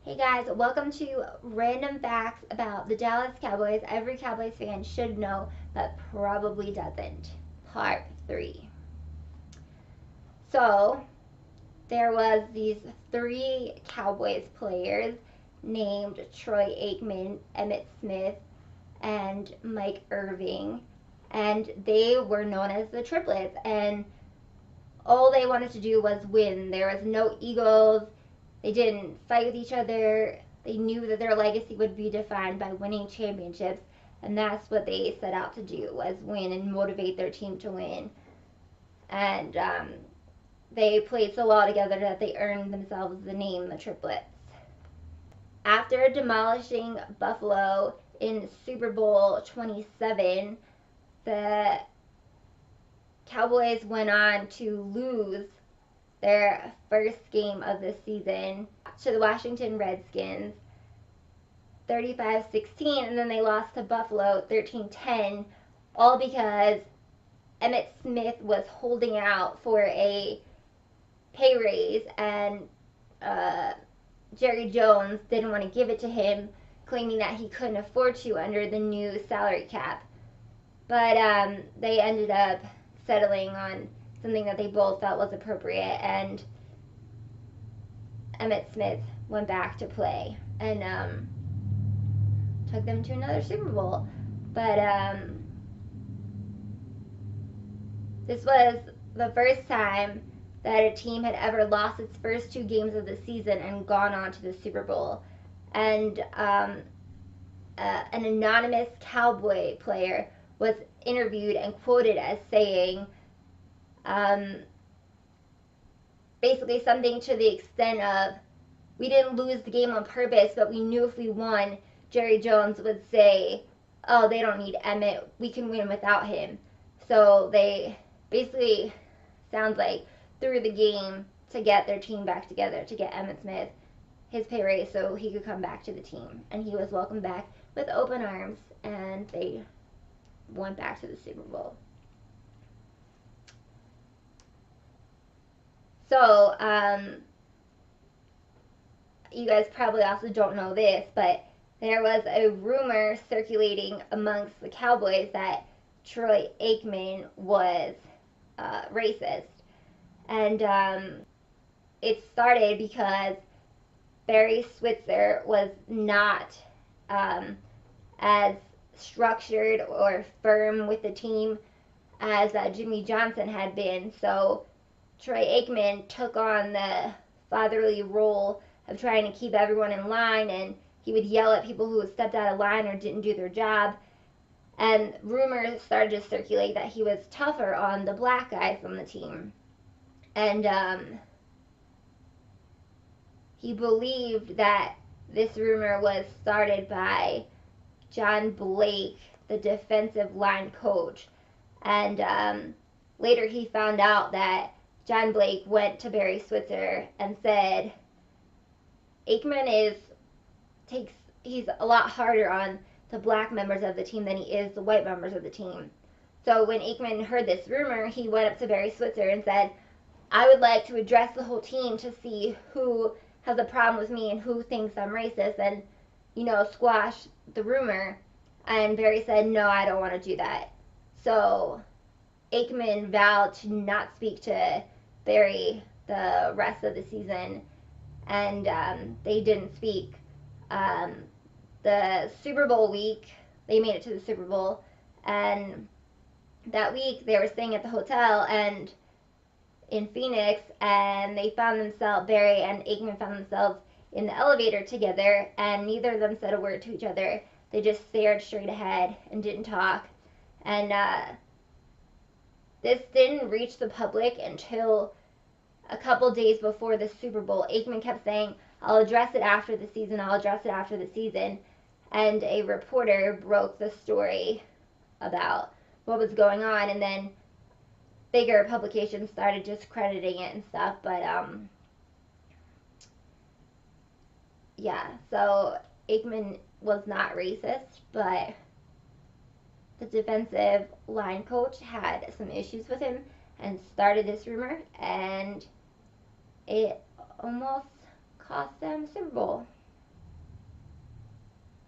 Hey guys, welcome to Random Facts about the Dallas Cowboys every Cowboys fan should know but probably doesn't. Part 3. So, there was these 3 Cowboys players named Troy Aikman, Emmitt Smith, and Mike Irving, and they were known as the triplets, and all they wanted to do was win. There was no egos. They didn't fight with each other. They knew that their legacy would be defined by winning championships, and that's what they set out to do, was win and motivate their team to win. And they played so well together that they earned themselves the name the Triplets. After demolishing Buffalo in Super Bowl 27, the Cowboys went on to lose their first game of the season to the Washington Redskins 35-16, and then they lost to Buffalo 13-10, all because Emmitt Smith was holding out for a pay raise, and Jerry Jones didn't want to give it to him, claiming that he couldn't afford to under the new salary cap. But they ended up settling on something that they both felt was appropriate, and Emmitt Smith went back to play and took them to another Super Bowl. But this was the first time that a team had ever lost its first 2 games of the season and gone on to the Super Bowl. And an anonymous Cowboy player was interviewed and quoted as saying, basically something to the extent of, we didn't lose the game on purpose, but we knew if we won, Jerry Jones would say, oh, they don't need Emmitt, we can win without him. So they basically, sounds like, threw the game to get their team back together, to get Emmitt Smith his pay raise so he could come back to the team. And he was welcomed back with open arms, and they went back to the Super Bowl. So, you guys probably also don't know this, but there was a rumor circulating amongst the Cowboys that Troy Aikman was racist. And it started because Barry Switzer was not as structured or firm with the team as Jimmy Johnson had been. So Troy Aikman took on the fatherly role of trying to keep everyone in line, and he would yell at people who stepped out of line or didn't do their job. And rumors started to circulate that he was tougher on the black guys on the team. And he believed that this rumor was started by John Blake, the defensive line coach. And later he found out that John Blake went to Barry Switzer and said, Aikman he's a lot harder on the black members of the team than he is the white members of the team. So when Aikman heard this rumor, he went up to Barry Switzer and said, I would like to address the whole team to see who has a problem with me and who thinks I'm racist and, squash the rumor. And Barry said, no, I don't want to do that. So Aikman vowed to not speak to Barry the rest of the season, and they didn't speak. The Super Bowl week, they made it to the Super Bowl, and that week they were staying at the hotel and in Phoenix, and they found themselves, Barry and Aikman found themselves in the elevator together, and neither of them said a word to each other. They just stared straight ahead and didn't talk. And this didn't reach the public until a couple days before the Super Bowl. Aikman kept saying, I'll address it after the season, I'll address it after the season. And a reporter broke the story about what was going on, and then bigger publications started discrediting it and stuff. But yeah, so Aikman was not racist, but the defensive line coach had some issues with him and started this rumor, and it almost cost them Super Bowl.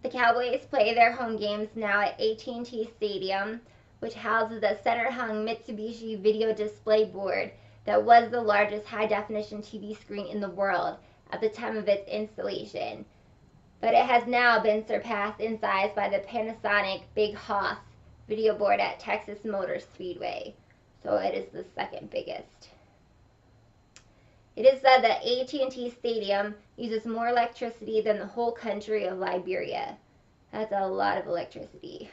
The Cowboys play their home games now at AT&T Stadium, which houses a center-hung Mitsubishi video display board that was the largest high-definition TV screen in the world at the time of its installation. But it has now been surpassed in size by the Panasonic Big Hoss video board at Texas Motor Speedway. So it is the second biggest. It is said that AT&T Stadium uses more electricity than the whole country of Liberia. That's a lot of electricity.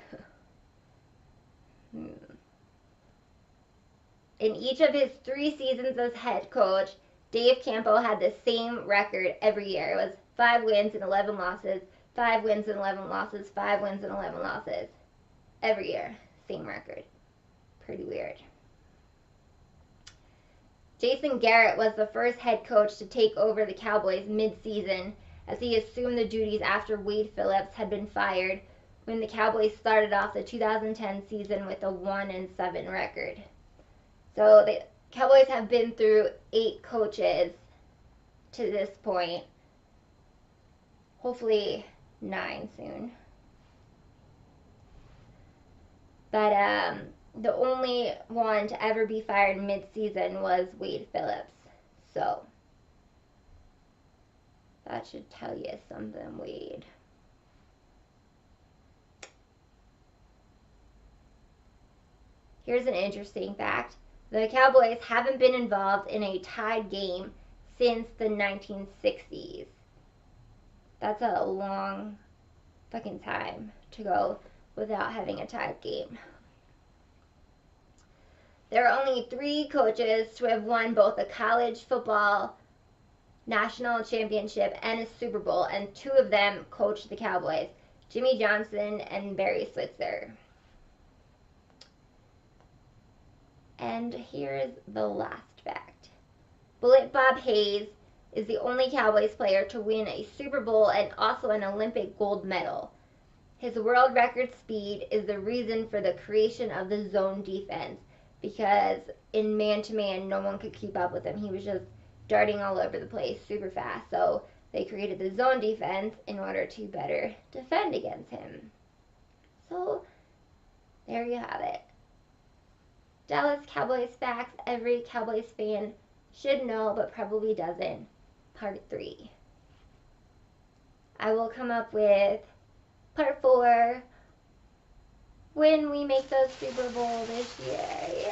In each of his 3 seasons as head coach, Dave Campo had the same record every year. It was 5 wins and 11 losses, 5 wins and 11 losses, 5 wins and 11 losses. Every year, same record. Pretty weird. Jason Garrett was the first head coach to take over the Cowboys mid-season as he assumed the duties after Wade Phillips had been fired when the Cowboys started off the 2010 season with a 1-7 record. So the Cowboys have been through 8 coaches to this point. Hopefully 9 soon. But the only one to ever be fired mid-season was Wade Phillips. So that should tell you something, Wade. Here's an interesting fact. The Cowboys haven't been involved in a tied game since the 1960s. That's a long fucking time to go without having a tied game. There are only 3 coaches to have won both a college football national championship and a Super Bowl, and 2 of them coached the Cowboys, Jimmy Johnson and Barry Switzer. And here's the last fact. Bullet Bob Hayes is the only Cowboys player to win a Super Bowl and also an Olympic gold medal. His world record speed is the reason for the creation of the zone defense, because in man-to-man, no one could keep up with him. He was just darting all over the place super fast. So they created the zone defense in order to better defend against him. So there you have it. Dallas Cowboys facts every Cowboys fan should know but probably doesn't. Part 3. I will come up with Part 4 when we make the Super Bowl this year.